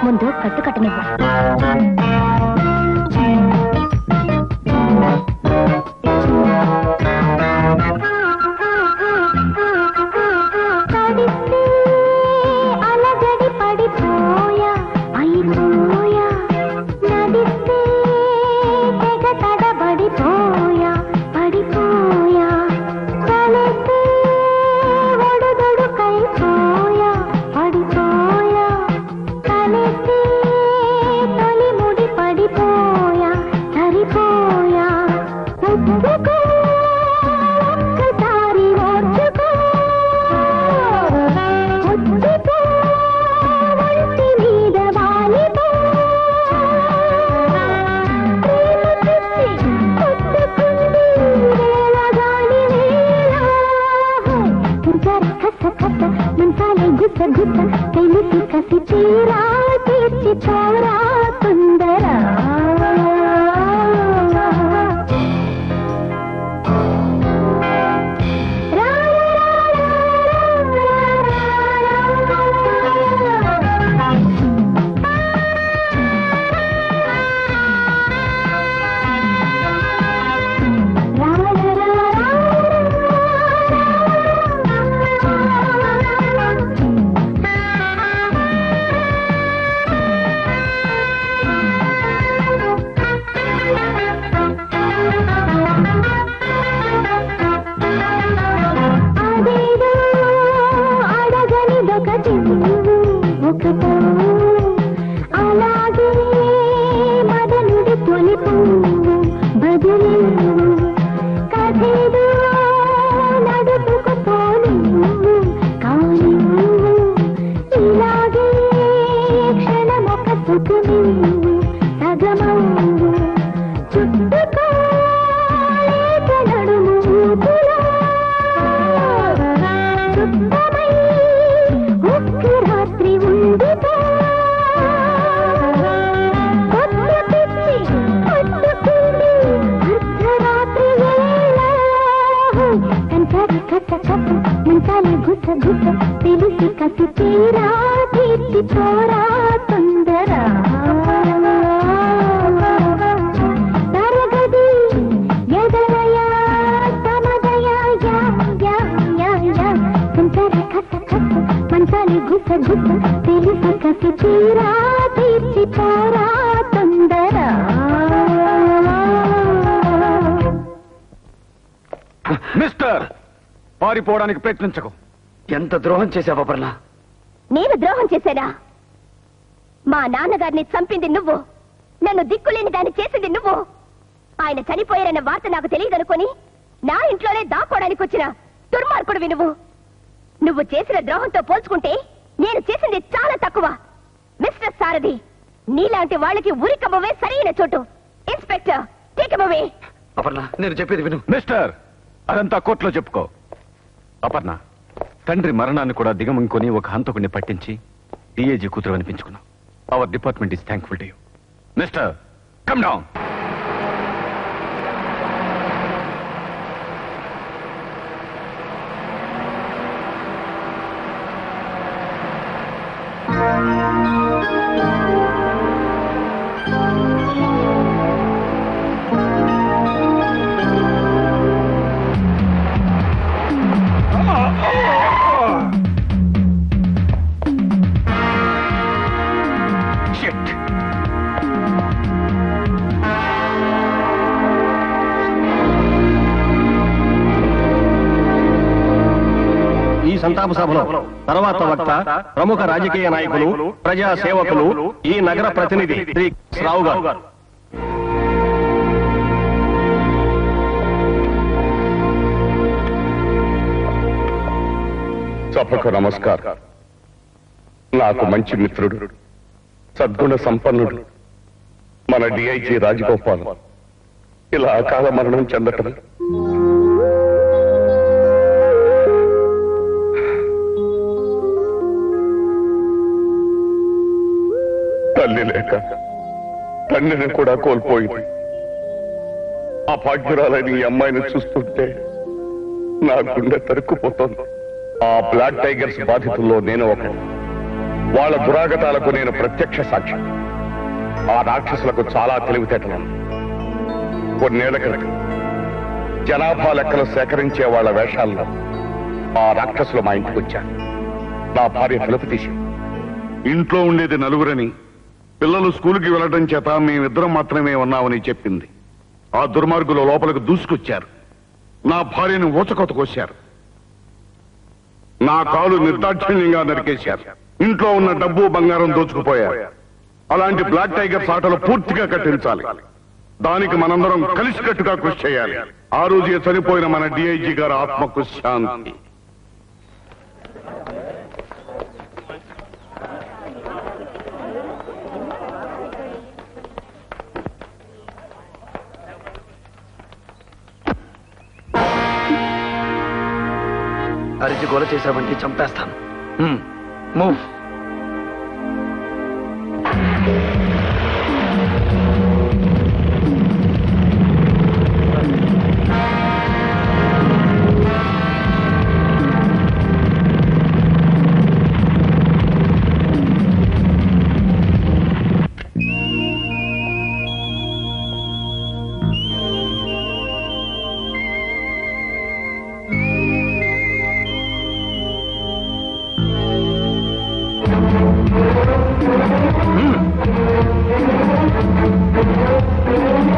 ముందు కట్టు కట్టనివ్వు. మిస్టర్, పారిపోవడానికి ప్రయత్నించకు. ఎంత ద్రోహం చేశావు అపర్ణ? నేను ద్రోహం చేశానా? మా నాన్నగారిని చంపింది నువ్వు, నన్ను దిక్కులేని దాన్ని చేసింది నువ్వు. ఆయన చనిపోయారన్న వార్త నాకు తెలియదనుకొని నా ఇంట్లోనే దాక్కోవడానికి వచ్చిన దుర్మార్గుడివి నువ్వు. నువ్వు చేసిన ద్రోహంతో పోల్చుకుంటే నేను చేసింది చాలా తక్కువ. మిస్టర్ సారథి, నీలాంటి వాళ్ళకి ఉరికమ్మవే సరైన చోటు. Inspector, take him away. Aparna, నేను చెప్పేది విను. మిస్టర్, అదంతా కోర్టులో చెప్పుకో. అపర్ణ, తండ్రి మరణాన్ని కూడా దిగమంకొని ఒక హంతకుడిని పట్టించి డిఐజీ కూతురు అనిపించుకున్నావు. Our department is thankful to you. Mister, calm down. సంతాప సభలో తర్వాత వక్త, ప్రముఖ రాజకీయ నాయకులు, ప్రజా సేవకులు, ఈ నగర ప్రతినిధి శ్రీ రావు గారు. సభకు నమస్కారం. నాకు మంచి మిత్రుడు, సద్గుణ సంపన్నుడు మన డిఐజీ రాజగోపాల్ ఇలా అకాల మరణం చెందటం తల్లి లేక తండ్రిని కూడా కోల్పోయింది. ఆ భాగ్యురాలని ఈ అమ్మాయిని చూస్తుంటే నా గుండె తరుక్కుపోతోంది. ఆ బ్లాక్ టైగర్స్ బాధితుల్లో నేను ఒకడు. వాళ్ళ దురాగతాలకు నేను ప్రత్యక్ష సాక్షి. ఆ రాక్షసులకు చాలా తెలివితేటలు. కొన్నేళ్ల క్రితం జనాభా లెక్కలు సేకరించే వాళ్ళ వేషాల్లో ఆ రాక్షసులు మా ఇంటికి వచ్చారు. నా భార్య తలుపు తీసి ఇంట్లో ఉండేది నలుగురని, పిల్లలు స్కూలుకి వెళ్లడం చేత మేమిద్దరం మాత్రమే ఉన్నామని చెప్పింది. ఆ దుర్మార్గులు లోపలికి దూసుకొచ్చారు. నా భార్యను ఊచకొత కోశారు. నా కాలు నిర్దాక్షిణ్యంగా నరికేశారు. ఇంట్లో ఉన్న డబ్బు బంగారం దోచుకుపోయారు. అలాంటి బ్లాక్ టైగర్స్ ఆటలు పూర్తిగా కట్టించాలి. దానికి మనందరం కలిసికట్టుగా కృషి చేయాలి. ఆ రోజే చనిపోయిన మన డిఐజీ గారి ఆత్మకు శాంతి. అరిచి గోల చేశావంటే చంపేస్తాను. మూవ్.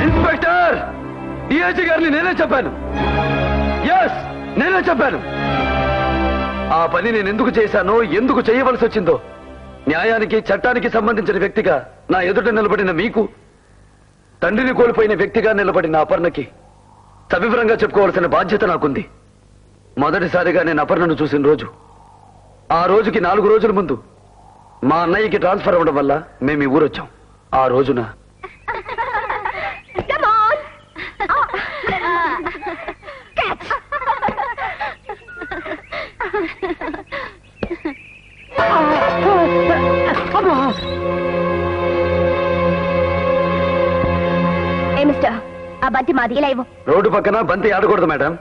ఇన్స్పెక్టర్, డిఐజీ గారిని నేనే చెప్పాను. ఎస్, నేనే చెప్పాను. ఆ పని నేను ఎందుకు చేశానో, ఎందుకు చేయవలసి వచ్చిందో న్యాయానికి చట్టానికి సంబంధించిన వ్యక్తిగా నా ఎదుట నిలబడిన మీకు, తండ్రిని కోల్పోయిన వ్యక్తిగా నిలబడిన అపర్ణకి సవివరంగా చెప్పుకోవాల్సిన బాధ్యత నాకుంది. మొదటిసారిగా నేను అపర్ణను చూసిన రోజు, ఆ రోజుకి 4 రోజుల ముందు మా అన్నయ్యకి ట్రాన్స్ఫర్ అవ్వడం వల్ల మేము ఈ ఊరొచ్చాం. ఆ రోజున ఆ బంతి మాది, ఇలా ఇవ్వు. రోడ్డు పక్కన బంతి ఆడకూడదు మేడం.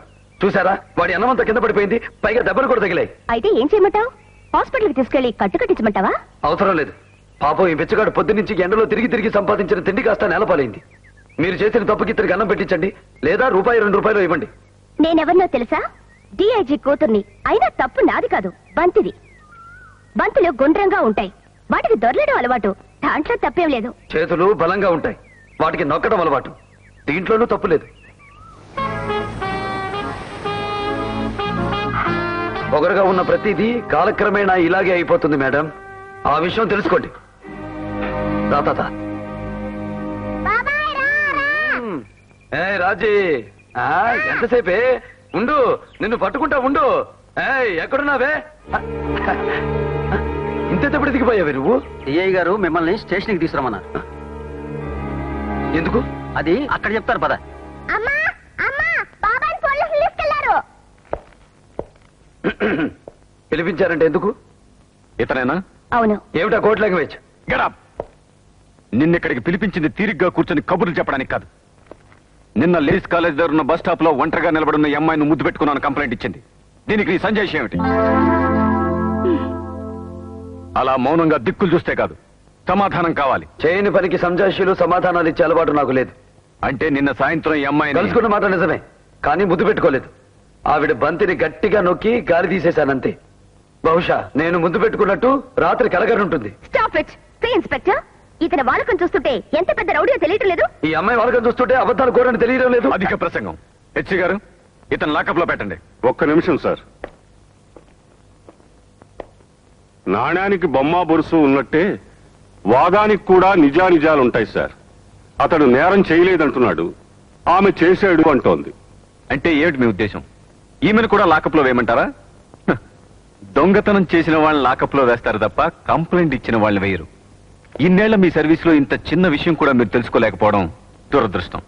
చూసారా, వాడి అన్నమంతా కింద పడిపోయింది. పైగా దెబ్బలు కూడా తగిలాయి. అయితే ఏం చేయమంటావు? హాస్పిటల్కి తీసుకెళ్లి కట్టు కట్టించమంటావా? అవసరం లేదు. పాపం ఈ బిచ్చగాడు పొద్దునుంచి ఎండలో తిరిగి తిరిగి సంపాదించిన తిండి కాస్త నేలపాలైంది. మీరు చేసిన తప్పుకి ఇద్దరికి అన్నం పెట్టించండి, లేదా ₹1-2 ఇవ్వండి. నేనెవరినో తెలుసా? డిఐజీ కూతుర్ని. అయినా తప్పు నాది కాదు, బంతిది. బంతులు గుండ్రంగా ఉంటాయి, వాటికి దొర్లడం అలవాటు. దాంట్లో తప్పేం లేదు. చేతులు బలంగా ఉంటాయి, వాటికి నొక్కడం అలవాటు. దీంట్లోనూ తప్పు లేదు. పొగరుగా ఉన్న ప్రతిదీ కాలక్రమేణా ఇలాగే అయిపోతుంది మేడం. ఆ విషయం తెలుసుకోండి. తాత రాజీ, ఎంతసేపే ఉండు, నిన్ను పట్టుకుంటా ఉండు. ఎక్కడున్నావే? ఇంతెప్పుడు దిగిపోయావే నువ్వు? డిఐ గారు మిమ్మల్ని స్టేషన్కి తీసుకురమ్మన్నారు. ఎందుకు? అది అక్కడ చెప్తారు పద. పిలిపించారంటే ఎందుకు? ఇతనేనా? అవును. ఏమిటా కోర్టు లాంగ్వేజ్? గెటప్. నిన్నెక్కడికి పిలిపించింది తీరిగ్గా కూర్చొని కబుర్లు చెప్పడానికి కాదు. నిన్న లేడీస్ కాలేజ్ దగ్గర ఉన్న బస్ స్టాప్ లో ఒంటరిగా నిలబడున్న ఈ అమ్మాయిని ముద్దు పెట్టుకున్నాను కంప్లైంట్ ఇచ్చింది. దీనికి నీ సంజయ్ ఏమిటి? అలా మౌనంగా దిక్కులు చూస్తే కాదు, సమాధానం కావాలి. చేయని పనికి సంజాషులు సమాధానాలు ఇచ్చే అలవాటు నాకు లేదు. అంటే నిన్న సాయంత్రం ఈ అమ్మాయిని కలుసుకున్న మాట నిజమే, కానీ ముద్దు పెట్టుకోలేదు. ఆవిడ బంతిని గట్టిగా నొక్కి గాలి తీసేశానంతే. బహుశా నేను ముద్దు పెట్టుకున్నట్టు రాత్రి కలగనుంటుంది. Stop it. సే ఇన్స్పెక్టర్, ఇతని వాలకం చూస్తుంటే ఎంత పెద్ద రౌడీయో తెలియటం లేదు. ఈ అమ్మాయి వాలకం చూస్తుంటే అబద్ధాలు కోరని తెలియడం లేదు. అధిక ప్రసంగం. హెచ్సి గారు, ఇతను లాకప్ లో పెట్టండి. ఒక్క నిమిషం సార్. నాణ్యానికి బొమ్మ బొరుసు ఉన్నట్టే వాదానికి కూడా నిజానిజాలుంటాయి సార్. అతడు నేరం చేయలేదంటున్నాడు, ఆమె చేశాడు అంటోంది. అంటే ఏమిటి మీ ఉద్దేశం? ఈమెను కూడా లాకప్ లో వేయమంటారా? దొంగతనం చేసిన వాళ్ళని లాకప్ లో వేస్తారు తప్ప కంప్లైంట్ ఇచ్చిన వాళ్ళని వేయరు. ఇన్నేళ్ల మీ సర్వీస్ లో ఇంత చిన్న విషయం కూడా మీరు తెలుసుకోలేకపోవడం దురదృష్టం.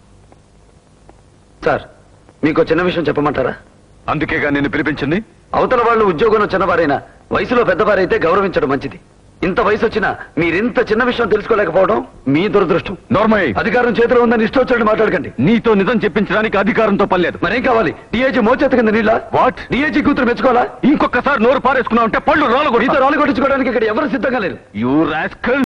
సార్, మీకు చిన్న విషయం చెప్పమంటారా? అందుకేగా నేను పిలిపించింది. అవతల వాళ్ళు ఉద్యోగంలో చిన్నవారైనా వయసులో పెద్దవారైతే గౌరవించడం మంచిది. ఇంత వయసు వచ్చినా మీరింత చిన్న విషయం తెలుసుకోలేకపోవడం మీ దురదృష్టం. నోర్మయ్, అధికారం చేతిలో ఉందని ఇష్టం వచ్చినట్టు మాట్లాడకండి. నీతో నిజం చెప్పించడానికి అధికారంతో పనిలేదు. మరేం కావాలి? డిఐజీ మోచేత కింద నీళ్ళ వాట్? డిఐజీ కూతురు మెచ్చుకోవాలా? ఇంకొకసారి నోరు పారేసుకున్నావు అంటే పళ్ళు మీతో రాళ్ళు కొట్టించుకోవడానికి ఇక్కడ ఎవరు సిద్ధంగా లేరు. You rascal.